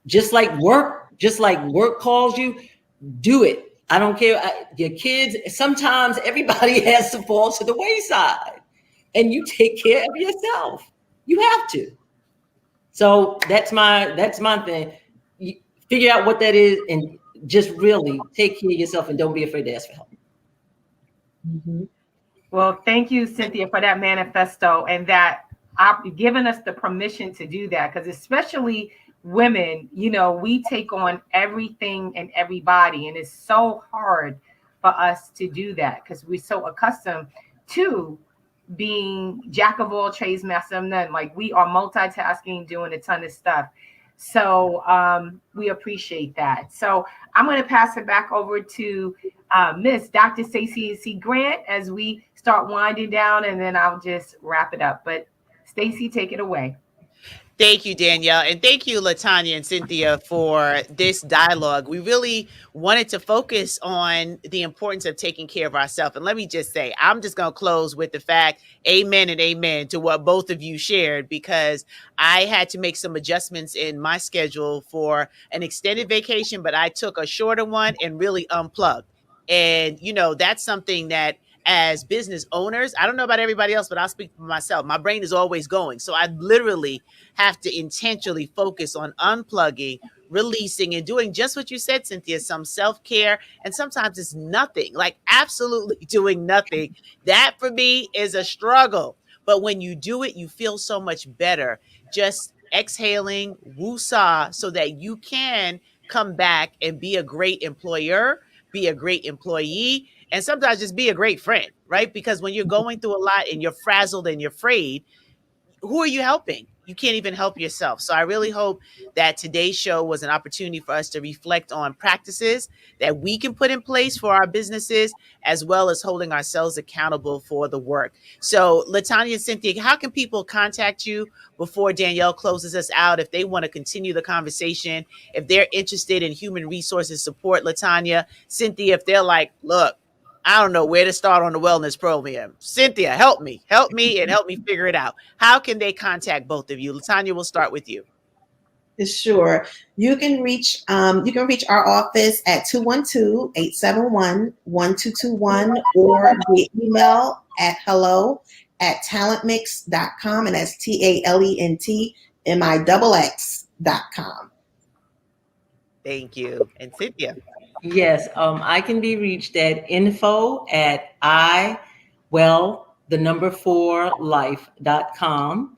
Just like work calls you, do it. I don't care. Your kids, sometimes everybody has to fall to the wayside and you take care of yourself. You have to. So that's my thing. You figure out what that is and just really take care of yourself and don't be afraid to ask for help. Mhm. Well, thank you, Cynthia, for that manifesto and that giving us the permission to do that. Because especially women, we take on everything and everybody, and it's so hard for us to do that because we're so accustomed to being jack of all trades, master of none. Like we are multitasking, doing a ton of stuff. So we appreciate that. So I'm going to pass it back over to Miss Dr. Stacey C. Grant as we start winding down, and then I'll just wrap it up. But Stacey, take it away. Thank you, Danielle. And thank you, Latanya and Cynthia, for this dialogue. We really wanted to focus on the importance of taking care of ourselves. And let me just say, I'm just going to close with the fact, amen and amen to what both of you shared, because I had to make some adjustments in my schedule for an extended vacation, but I took a shorter one and really unplugged. And, that's something that as business owners, I don't know about everybody else, but I'll speak for myself. My brain is always going. So I literally have to intentionally focus on unplugging, releasing, and doing just what you said, Cynthia, some self-care. And sometimes it's nothing, like absolutely doing nothing. That for me is a struggle. But when you do it, you feel so much better. Just exhaling, woosah, so that you can come back and be a great employer, be a great employee, and sometimes just be a great friend, right? Because when you're going through a lot and you're frazzled and you're afraid, who are you helping? You can't even help yourself. So I really hope that today's show was an opportunity for us to reflect on practices that we can put in place for our businesses, as well as holding ourselves accountable for the work. So Latanya and Cynthia, how can people contact you before Danielle closes us out if they want to continue the conversation, if they're interested in human resources support? Latanya, Cynthia, if they're like, look, I don't know where to start on the wellness program. Cynthia, help me, and help me figure it out. How can they contact both of you? Latanya, we'll start with you. Sure. You can reach our office at 212-871-1221 or via email at hello@talentmix.com, and that's TALENTMIXX.com. Thank you. And Cynthia. Yes, I can be reached at info at I well the number 4life.com.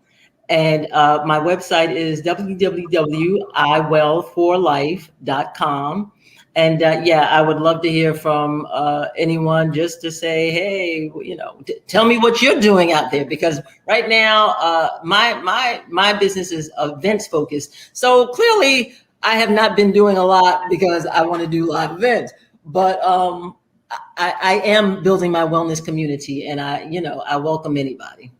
And my website is www.iwell4life.com. And yeah, I would love to hear from anyone, just to say, hey, tell me what you're doing out there, because right now my business is events focused. So clearly, I have not been doing a lot because I want to do live events, but I am building my wellness community, and I welcome anybody.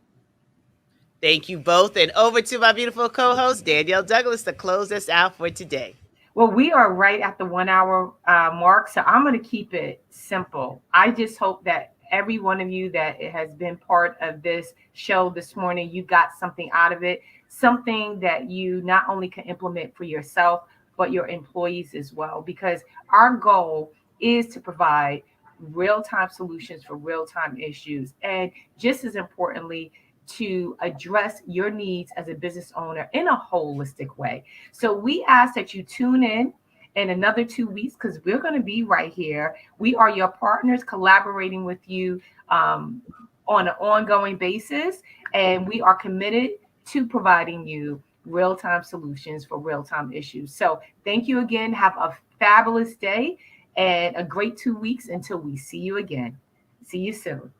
Thank you both. And over to my beautiful co-host, Danielle Douglas, to close us out for today. Well, we are right at the 1 hour mark, so I'm going to keep it simple. I just hope that every one of you that has been part of this show this morning, you got something out of it, something that you not only can implement for yourself, but your employees as well, because our goal is to provide real-time solutions for real-time issues. And just as importantly, to address your needs as a business owner in a holistic way. So we ask that you tune in another 2 weeks, because we're going to be right here. We are your partners, collaborating with you on an ongoing basis, and we are committed to providing you real-time solutions for real-time issues. So thank you again. Have a fabulous day and a great 2 weeks until we see you again. See you soon.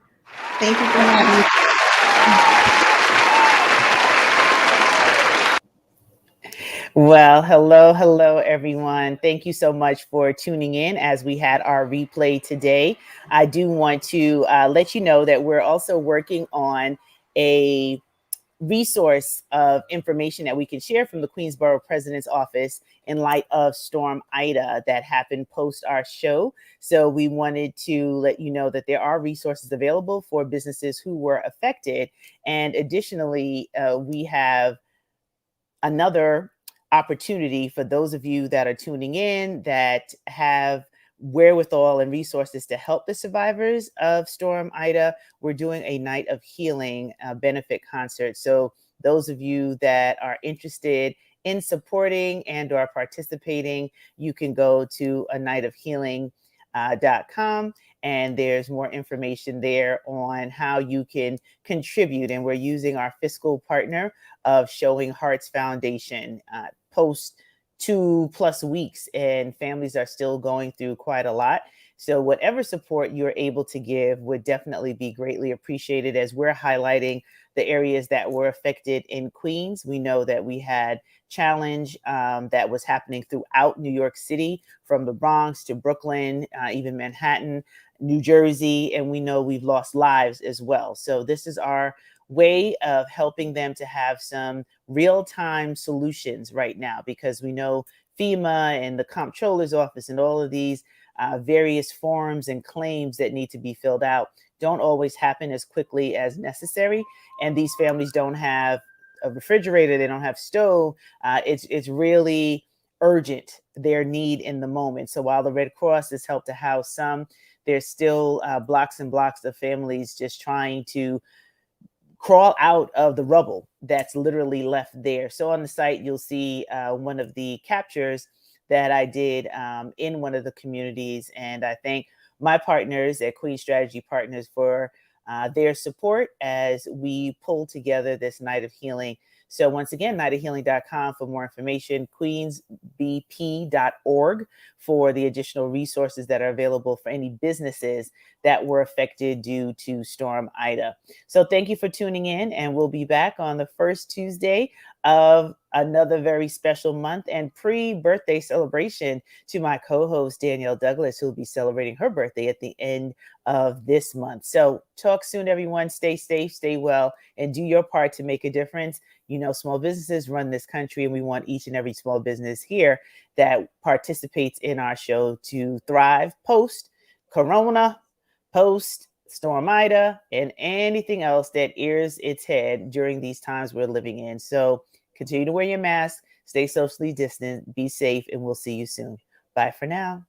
Thank you for having me. Well, hello, everyone. Thank you so much for tuning in as we had our replay today. I do want to let you know that we're also working on a resource of information that we can share from the Queensborough President's Office in light of Storm Ida that happened post our show. So we wanted to let you know that there are resources available for businesses who were affected. And additionally, we have another opportunity for those of you that are tuning in that have wherewithal and resources to help the survivors of Storm Ida. We're doing a Night of Healing benefit concert. So those of you that are interested in supporting and or participating, you can go to anightofhealing.com, and there's more information there on how you can contribute. And we're using our fiscal partner of Showing Hearts Foundation. Post 2+ weeks, and families are still going through quite a lot. So whatever support you're able to give would definitely be greatly appreciated, as we're highlighting the areas that were affected in Queens. We know that we had challenge that was happening throughout New York City, from the Bronx to Brooklyn, even Manhattan, New Jersey, and we know we've lost lives as well. So this is our way of helping them to have some real-time solutions right now, because we know FEMA and the comptroller's office and all of these various forms and claims that need to be filled out don't always happen as quickly as necessary. And these families don't have a refrigerator, they don't have stove. It's really urgent, their need in the moment. So while the Red Cross has helped to house some, there's still blocks and blocks of families just trying to crawl out of the rubble that's literally left there. So on the site, you'll see one of the captures that I did in one of the communities. And I thank my partners at Queen Strategy Partners for their support as we pull together this Night of Healing. So once again, nightofhealing.com for more information, queensbp.org for the additional resources that are available for any businesses that were affected due to Storm Ida. So thank you for tuning in, and we'll be back on the first Tuesday of another very special month and pre-birthday celebration to my co-host, Danielle Douglas, who will be celebrating her birthday at the end of this month. So talk soon, everyone. Stay safe, stay well, and do your part to make a difference. You know, small businesses run this country, and we want each and every small business here that participates in our show to thrive post-corona, post Storm Ida, and anything else that rears its head during these times we're living in. So continue to wear your mask, stay socially distant, be safe, and we'll see you soon. Bye for now.